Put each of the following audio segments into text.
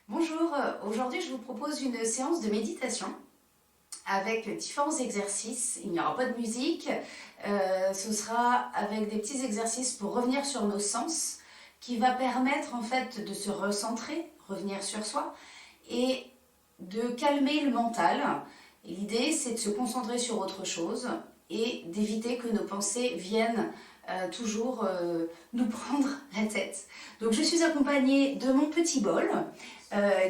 Bonjour, aujourd'hui je vous propose une séance de méditation avec différents exercices. Il n'y aura pas de musique, ce sera avec des petits exercices pour revenir sur nos sens qui va permettre en fait de se recentrer, revenir sur soi et de calmer le mental. L'idée c'est de se concentrer sur autre chose et d'éviter que nos pensées viennent toujours nous prendre la tête. Donc je suis accompagnée de mon petit bol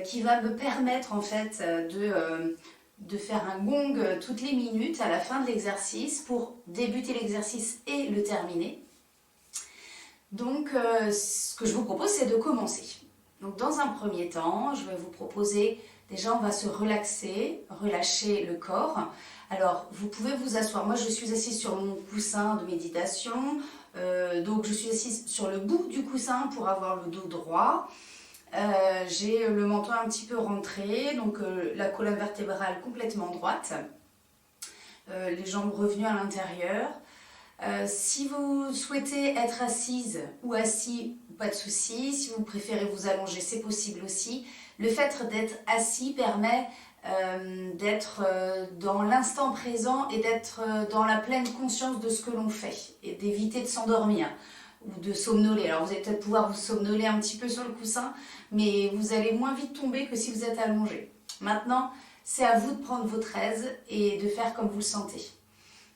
qui va me permettre en fait de faire un gong toutes les minutes à la fin de l'exercice pour débuter l'exercice et le terminer. Donc ce que je vous propose c'est de commencer. Donc dans un premier temps, je vais vous proposer, déjà on va se relaxer, relâcher le corps. Alors vous pouvez vous asseoir, moi je suis assise sur mon coussin de méditation, donc je suis assise sur le bout du coussin pour avoir le dos droit. J'ai le menton un petit peu rentré, donc la colonne vertébrale complètement droite, les jambes revenues à l'intérieur. Si vous souhaitez être assise ou assis, pas de souci. Si vous préférez vous allonger, c'est possible aussi. Le fait d'être assis permet d'être dans l'instant présent et d'être dans la pleine conscience de ce que l'on fait et d'éviter de s'endormir ou de somnoler. Alors vous allez peut-être pouvoir vous somnoler un petit peu sur le coussin, mais vous allez moins vite tomber que si vous êtes allongé. Maintenant, c'est à vous de prendre votre aise et de faire comme vous le sentez.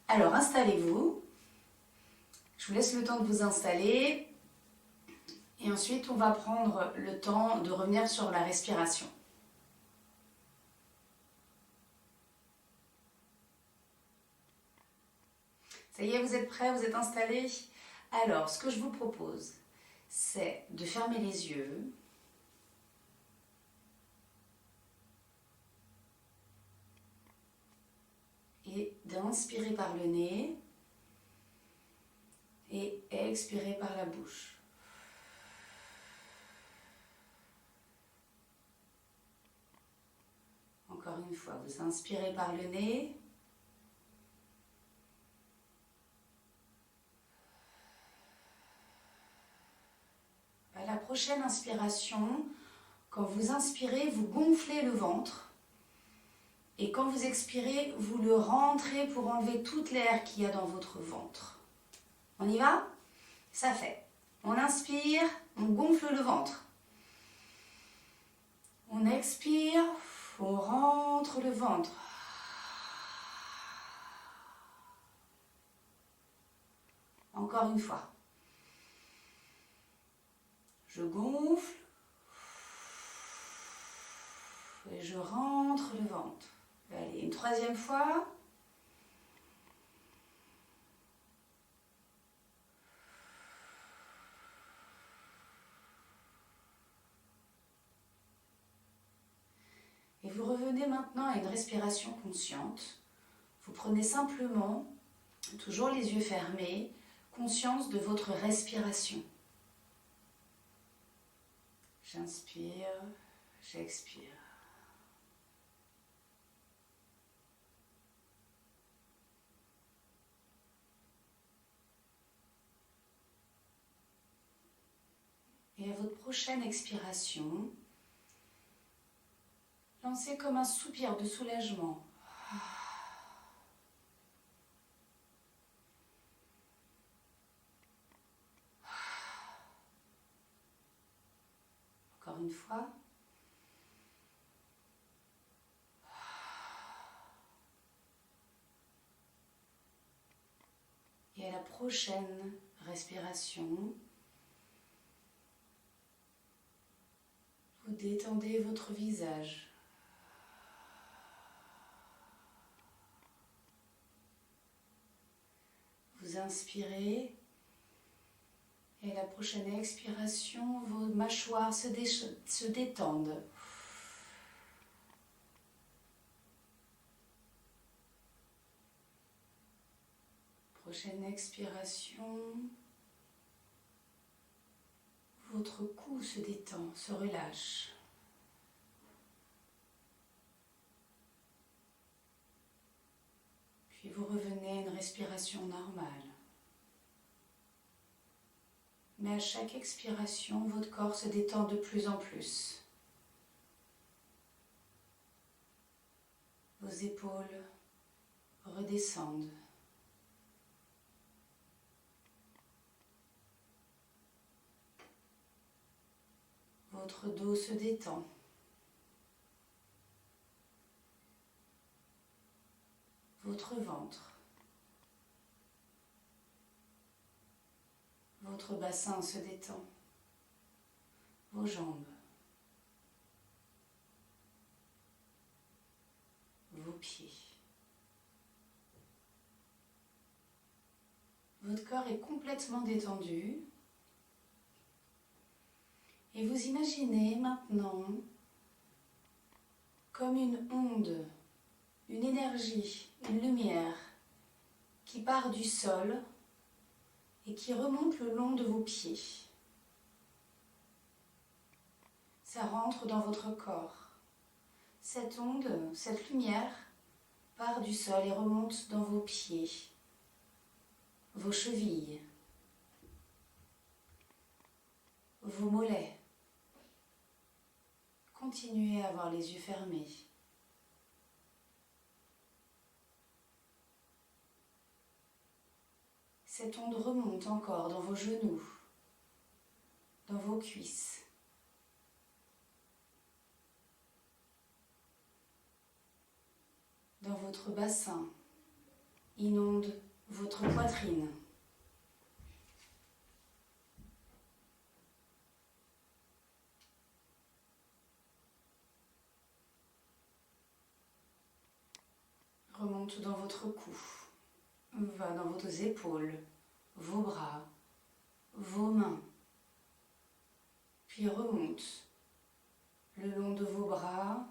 Alors installez-vous. Je vous laisse le temps de vous installer. Et ensuite, on va prendre le temps de revenir sur la respiration. Ça y est, vous êtes prêts, vous êtes installés? Alors, ce que je vous propose, c'est de fermer les yeux. Et d'inspirer par le nez. Et expirer par la bouche. Encore une fois, vous inspirez par le nez. À la prochaine inspiration, quand vous inspirez, vous gonflez le ventre. Et quand vous expirez, vous le rentrez pour enlever toute l'air qu'il y a dans votre ventre. On y va? Ça fait. On inspire, on gonfle le ventre. On expire, on rentre le ventre. Encore une fois. Je gonfle et je rentre le ventre. Allez, une troisième fois. Et vous revenez maintenant à une respiration consciente. Vous prenez simplement, toujours les yeux fermés, conscience de votre respiration. J'inspire, j'expire. Et à votre prochaine expiration, lancez comme un soupir de soulagement. Encore une fois. Et à la prochaine respiration, vous détendez votre visage. Vous inspirez et à la prochaine expiration, vos mâchoires se détendent. Prochaine expiration, votre cou se détend, se relâche. Puis vous revenez à une respiration normale. Mais à chaque expiration, votre corps se détend de plus en plus. Vos épaules redescendent. Votre dos se détend. Votre ventre. Votre bassin se détend. Vos jambes. Vos pieds. Votre corps est complètement détendu. Et vous imaginez maintenant comme une onde, une énergie, une lumière qui part du sol et qui remonte le long de vos pieds. Ça rentre dans votre corps. Cette onde, cette lumière part du sol et remonte dans vos pieds, vos chevilles, vos mollets. Continuez à avoir les yeux fermés. Cette onde remonte encore dans vos genoux, dans vos cuisses. Dans votre bassin, inonde votre poitrine. Remonte dans votre cou, va dans vos épaules, vos bras, vos mains, puis remonte le long de vos bras,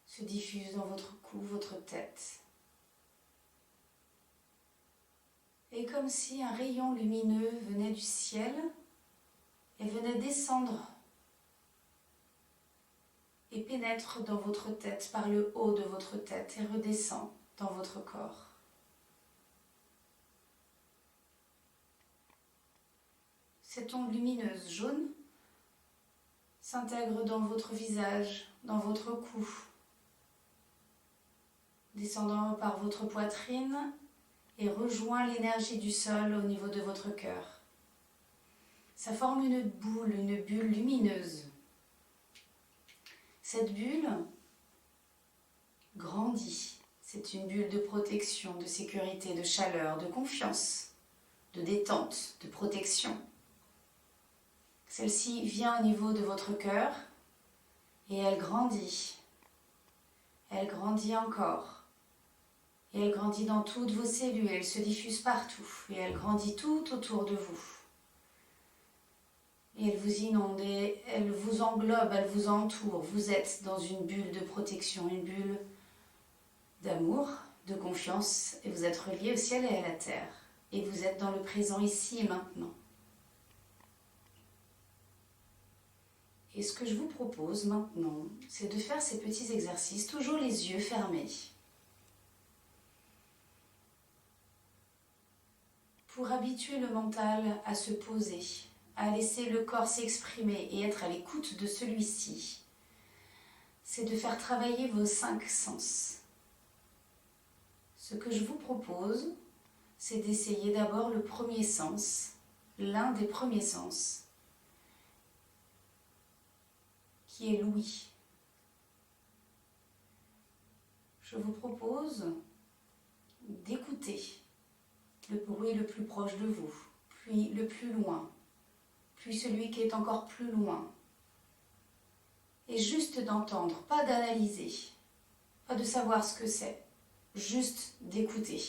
se diffuse dans votre cou, votre tête. Et comme si un rayon lumineux venait du ciel et venait descendre et pénètre dans votre tête, par le haut de votre tête et redescend dans votre corps. Cette onde lumineuse jaune s'intègre dans votre visage, dans votre cou, descendant par votre poitrine et rejoint l'énergie du sol au niveau de votre cœur. Ça forme une bulle lumineuse. Cette bulle grandit. C'est une bulle de protection, de sécurité, de chaleur, de confiance, de détente, de protection. Celle-ci vient au niveau de votre cœur et elle grandit. Elle grandit encore. Et elle grandit dans toutes vos cellules, elle se diffuse partout et elle grandit tout autour de vous. Et elle vous inonde, et elle vous englobe, elle vous entoure. Vous êtes dans une bulle de protection, une bulle d'amour, de confiance, et vous êtes reliés au ciel et à la terre. Et vous êtes dans le présent ici et maintenant. Et ce que je vous propose maintenant, c'est de faire ces petits exercices, toujours les yeux fermés. Pour habituer le mental à se poser, à laisser le corps s'exprimer et être à l'écoute de celui-ci, c'est de faire travailler vos 5 sens. Ce que je vous propose, c'est d'essayer d'abord le premier sens, l'un des premiers sens, qui est l'ouïe. Je vous propose d'écouter le bruit le plus proche de vous, puis le plus loin, puis celui qui est encore plus loin. Et juste d'entendre, pas d'analyser, pas de savoir ce que c'est, juste d'écouter.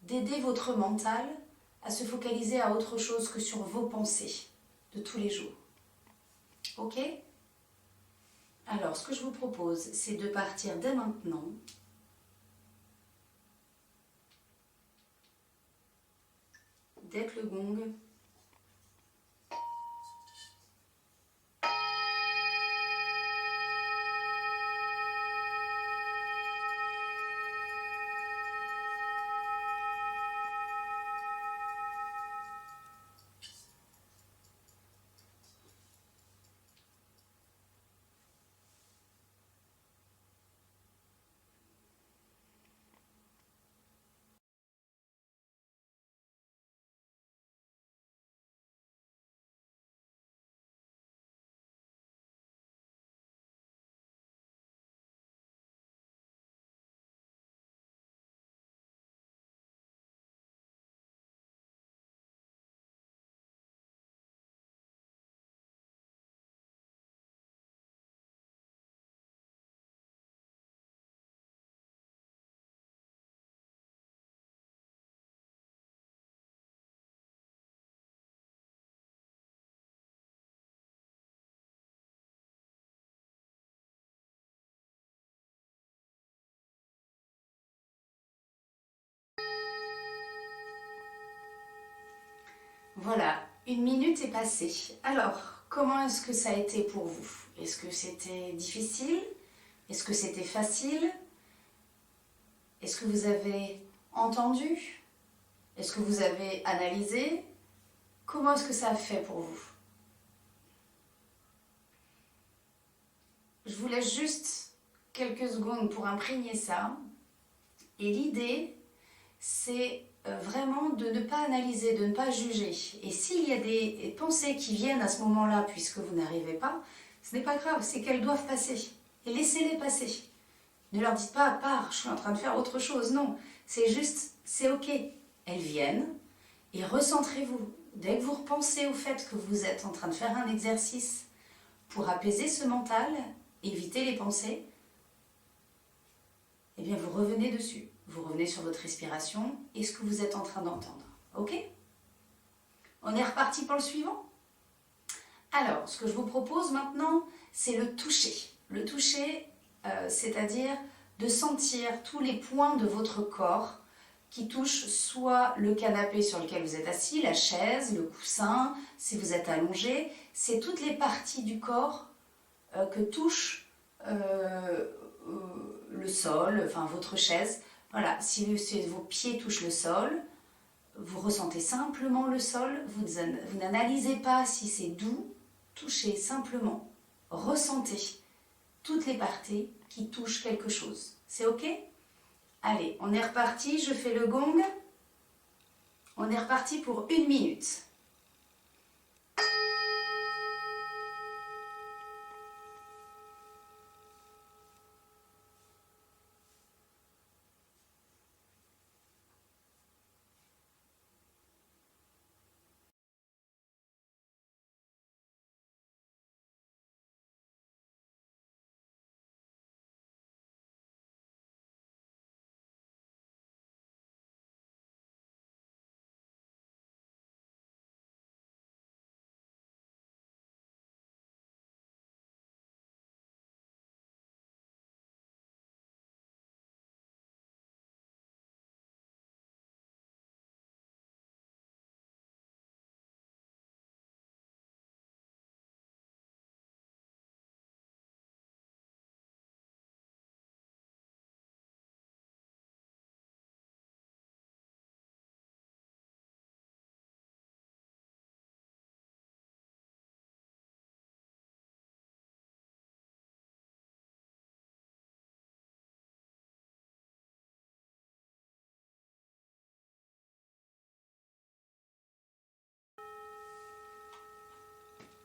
D'aider votre mental à se focaliser à autre chose que sur vos pensées de tous les jours. Ok ? Alors, ce que je vous propose, c'est de partir dès maintenant. Dès que le gong Voilà, 1 minute est passée. Alors, comment est-ce que ça a été pour vous? Est-ce que c'était difficile? Est-ce que c'était facile? Est-ce que vous avez entendu? Est-ce que vous avez analysé? Comment est-ce que ça a fait pour vous? Je vous laisse juste quelques secondes pour imprégner ça. Et l'idée, c'est vraiment de ne pas analyser, de ne pas juger. Et s'il y a des pensées qui viennent à ce moment-là, puisque vous n'arrivez pas, ce n'est pas grave, c'est qu'elles doivent passer. Et laissez-les passer. Ne leur dites pas à part, je suis en train de faire autre chose. Non, c'est juste, c'est ok. Elles viennent et recentrez-vous. Dès que vous repensez au fait que vous êtes en train de faire un exercice pour apaiser ce mental, éviter les pensées, eh bien vous revenez dessus. Vous revenez sur votre respiration et ce que vous êtes en train d'entendre. Ok? On est reparti pour le suivant? Alors, ce que je vous propose maintenant, c'est le toucher. Le toucher, c'est-à-dire de sentir tous les points de votre corps qui touchent soit le canapé sur lequel vous êtes assis, la chaise, le coussin, si vous êtes allongé. C'est toutes les parties du corps que touche le sol, enfin votre chaise. Voilà, si vos pieds touchent le sol, vous ressentez simplement le sol, vous n'analysez pas si c'est doux, touchez simplement, ressentez toutes les parties qui touchent quelque chose. C'est ok? Allez, on est reparti, je fais le gong. On est reparti pour 1 minute.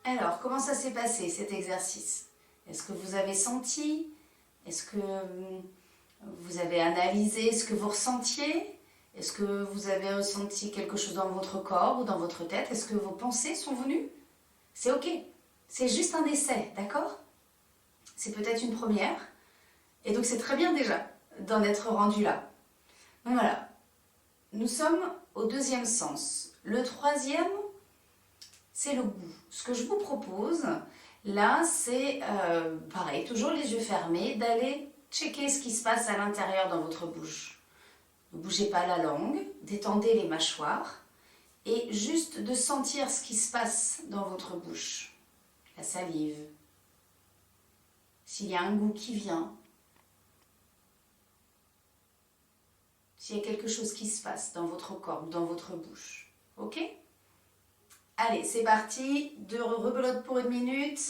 Alors, comment ça s'est passé cet exercice? Est-ce que vous avez senti? Est-ce que vous avez analysé ce que vous ressentiez? Est-ce que vous avez ressenti quelque chose dans votre corps ou dans votre tête? Est-ce que vos pensées sont venues? C'est ok. C'est juste un essai, d'accord? C'est peut-être une première. Et donc c'est très bien déjà d'en être rendu là. Donc voilà. Nous sommes au deuxième sens. Le troisième, c'est le goût. Ce que je vous propose, là, c'est pareil, toujours les yeux fermés, d'aller checker ce qui se passe à l'intérieur dans votre bouche. Ne bougez pas la langue, détendez les mâchoires et juste de sentir ce qui se passe dans votre bouche. La salive, s'il y a un goût qui vient, s'il y a quelque chose qui se passe dans votre corps, dans votre bouche. Ok? Allez, c'est parti, de rebelote pour 1 minute.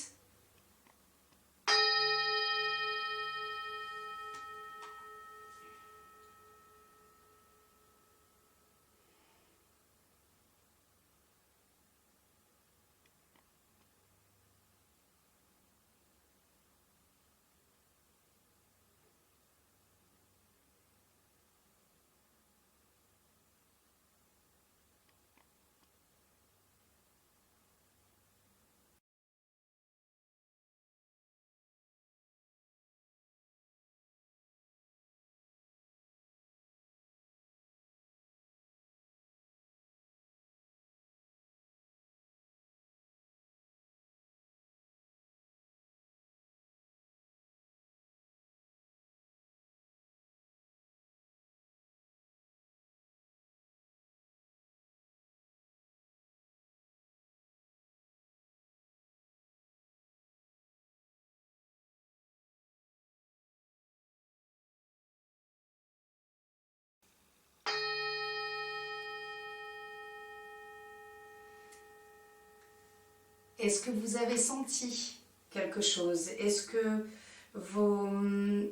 Est-ce que vous avez senti quelque chose? Est-ce que vous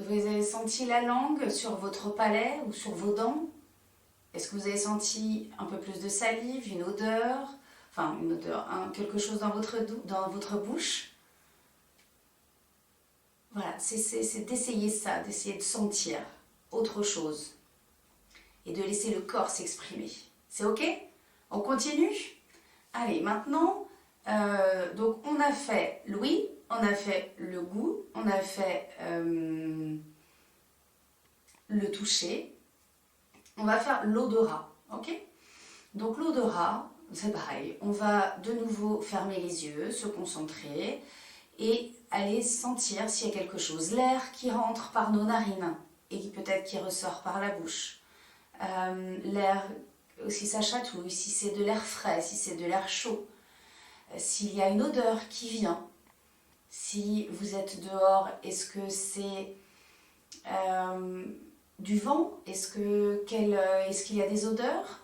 avez senti la langue sur votre palais ou sur vos dents? Est-ce que vous avez senti un peu plus de salive, une odeur? Enfin, une odeur, quelque chose dans votre bouche? Voilà, c'est d'essayer ça, d'essayer de sentir autre chose et de laisser le corps s'exprimer. C'est ok? On continue? Allez, maintenant, donc on a fait l'ouïe, on a fait le goût, on a fait le toucher. On va faire l'odorat, ok? Donc l'odorat, c'est pareil. On va de nouveau fermer les yeux, se concentrer et aller sentir s'il y a quelque chose. L'air qui rentre par nos narines et qui peut-être qui ressort par la bouche. L'air, si ça chatouille, si c'est de l'air frais, si c'est de l'air chaud. S'il y a une odeur qui vient. Si vous êtes dehors, est-ce que c'est du vent? Est-ce qu'il y a des odeurs?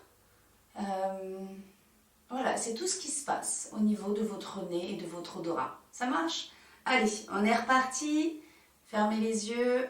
Voilà, c'est tout ce qui se passe au niveau de votre nez et de votre odorat. Ça marche? Allez, on est reparti. Fermez les yeux.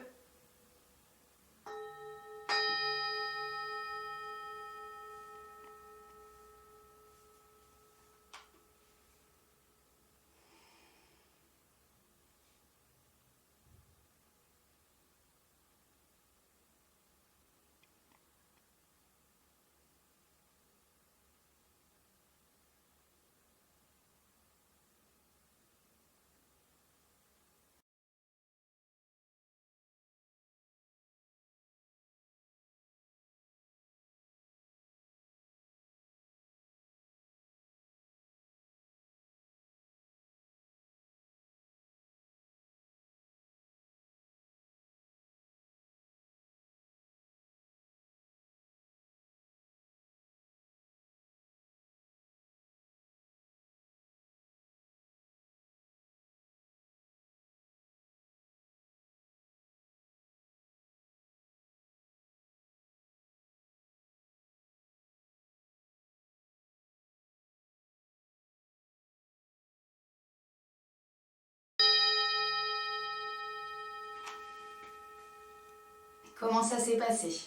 Comment ça s'est passé?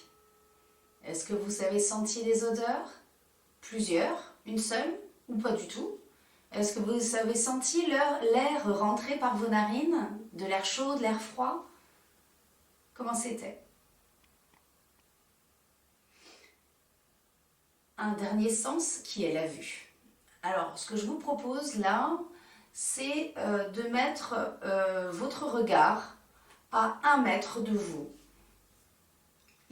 Est-ce que vous avez senti des odeurs? Plusieurs? Une seule? Ou pas du tout? Est-ce que vous avez senti l'air rentrer par vos narines? De l'air chaud, de l'air froid? Comment c'était? Un dernier sens qui est la vue. Alors, ce que je vous propose là, c'est de mettre votre regard à 1 mètre de vous.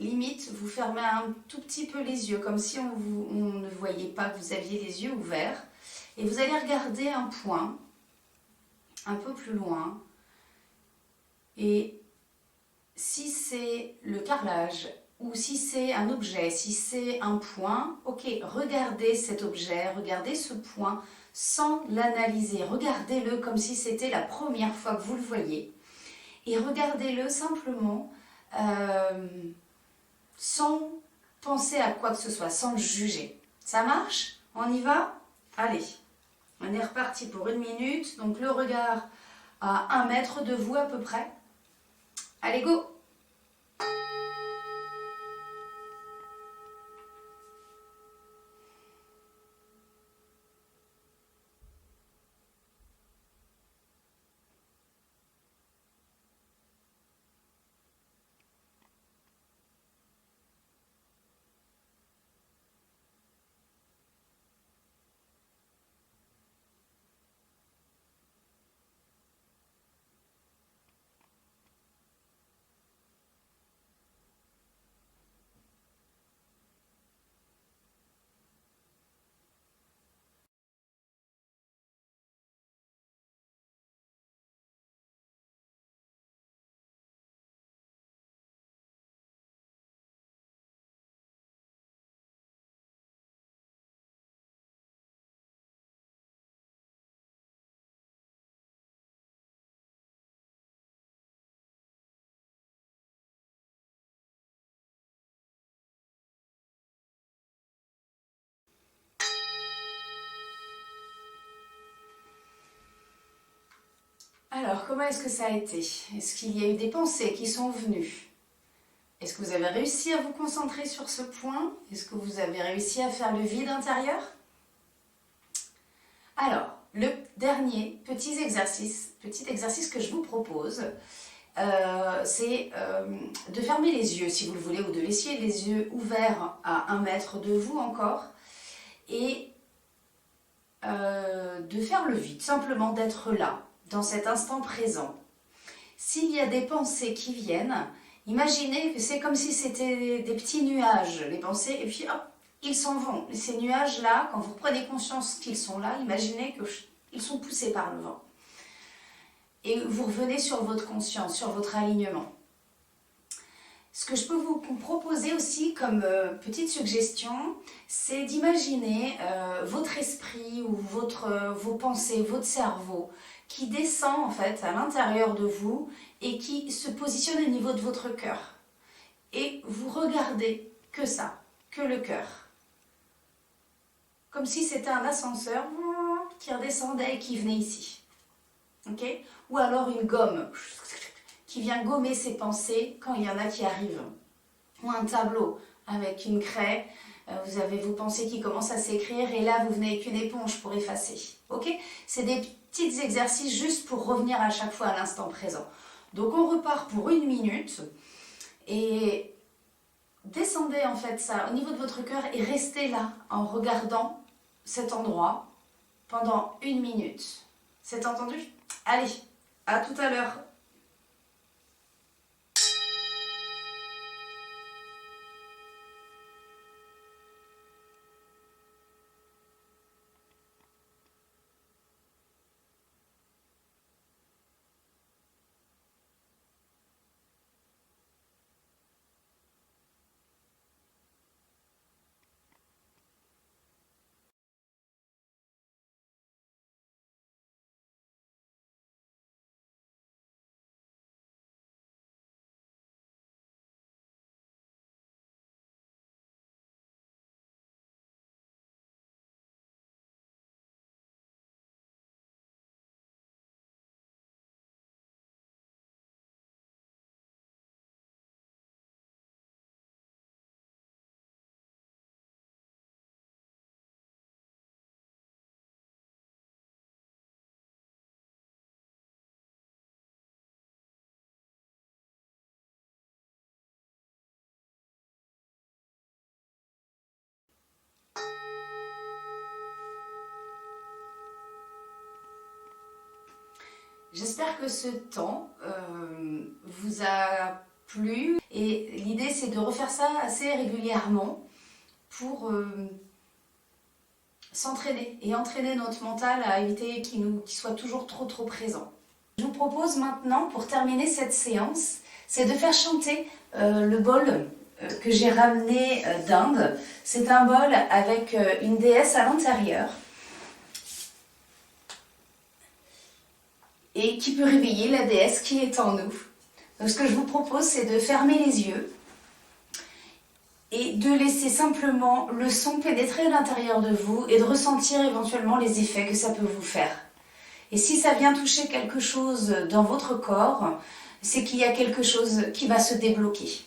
Limite, vous fermez un tout petit peu les yeux, comme si on ne voyait pas que vous aviez les yeux ouverts. Et vous allez regarder un point, un peu plus loin. Et si c'est le carrelage, ou si c'est un objet, si c'est un point, ok, regardez cet objet, regardez ce point sans l'analyser. Regardez-le comme si c'était la première fois que vous le voyez. Et regardez-le simplement sans penser à quoi que ce soit, sans le juger. Ça marche? On y va? Allez, on est reparti pour 1 minute. Donc le regard à 1 mètre de vous à peu près. Allez, go! Alors, comment est-ce que ça a été? Est-ce qu'il y a eu des pensées qui sont venues? Est-ce que vous avez réussi à vous concentrer sur ce point? Est-ce que vous avez réussi à faire le vide intérieur? Alors, le dernier petit exercice que je vous propose, c'est de fermer les yeux si vous le voulez, ou de laisser les yeux ouverts à 1 mètre de vous encore, et de faire le vide, simplement d'être là, dans cet instant présent. S'il y a des pensées qui viennent, imaginez que c'est comme si c'était des petits nuages, les pensées, et puis hop, ils s'en vont. Et ces nuages-là, quand vous prenez conscience qu'ils sont là, imaginez qu'ils sont poussés par le vent. Et vous revenez sur votre conscience, sur votre alignement. Ce que je peux vous proposer aussi comme petite suggestion, c'est d'imaginer votre esprit ou vos pensées, votre cerveau qui descend en fait à l'intérieur de vous et qui se positionne au niveau de votre cœur. Et vous regardez que ça, que le cœur. Comme si c'était un ascenseur qui redescendait et qui venait ici. Okay? Ou alors une gomme qui vient gommer ses pensées quand il y en a qui arrivent. Ou un tableau avec une craie, vous avez vos pensées qui commencent à s'écrire et là vous venez avec une éponge pour effacer. Ok? C'est des petits exercices juste pour revenir à chaque fois à l'instant présent. Donc on repart pour 1 minute et descendez en fait ça au niveau de votre cœur et restez là en regardant cet endroit pendant 1 minute. C'est entendu? Allez, à tout à l'heure. J'espère que ce temps vous a plu et l'idée c'est de refaire ça assez régulièrement pour s'entraîner et entraîner notre mental à éviter qu'il soit toujours trop présent. Je vous propose maintenant, pour terminer cette séance, c'est de faire chanter le bol que j'ai ramené d'Inde. C'est un bol avec une déesse à l'intérieur et qui peut réveiller la déesse qui est en nous. Donc ce que je vous propose, c'est de fermer les yeux et de laisser simplement le son pénétrer à l'intérieur de vous et de ressentir éventuellement les effets que ça peut vous faire. Et si ça vient toucher quelque chose dans votre corps, c'est qu'il y a quelque chose qui va se débloquer.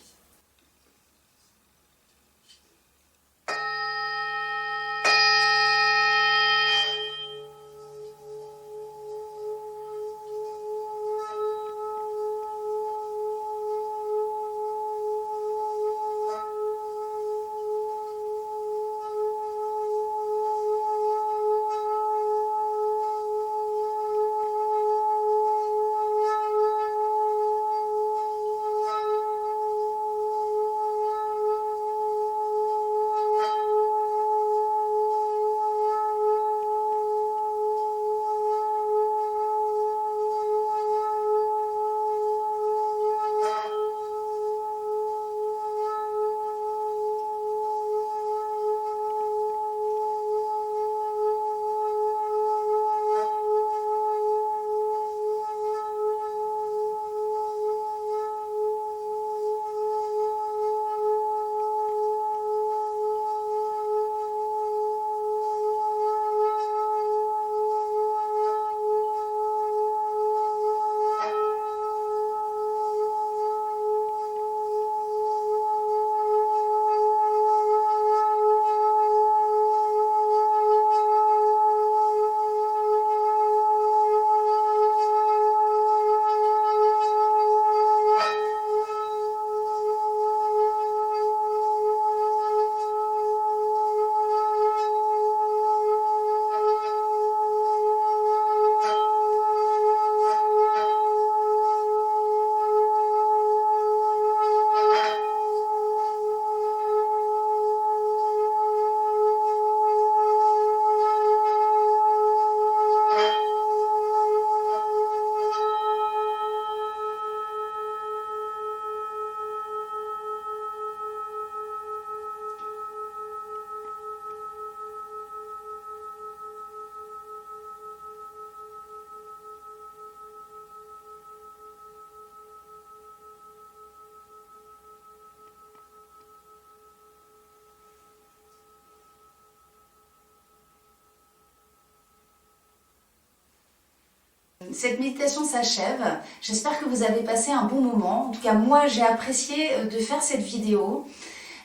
cette méditation s'achève. J'espère que vous avez passé un bon moment. En tout cas, moi, j'ai apprécié de faire cette vidéo.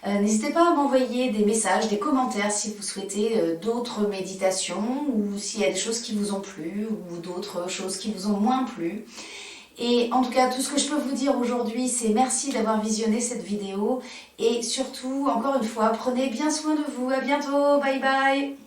N'hésitez pas à m'envoyer des messages, des commentaires si vous souhaitez d'autres méditations ou s'il y a des choses qui vous ont plu ou d'autres choses qui vous ont moins plu. Et en tout cas, tout ce que je peux vous dire aujourd'hui, c'est merci d'avoir visionné cette vidéo et surtout, encore une fois, prenez bien soin de vous. À bientôt, bye bye.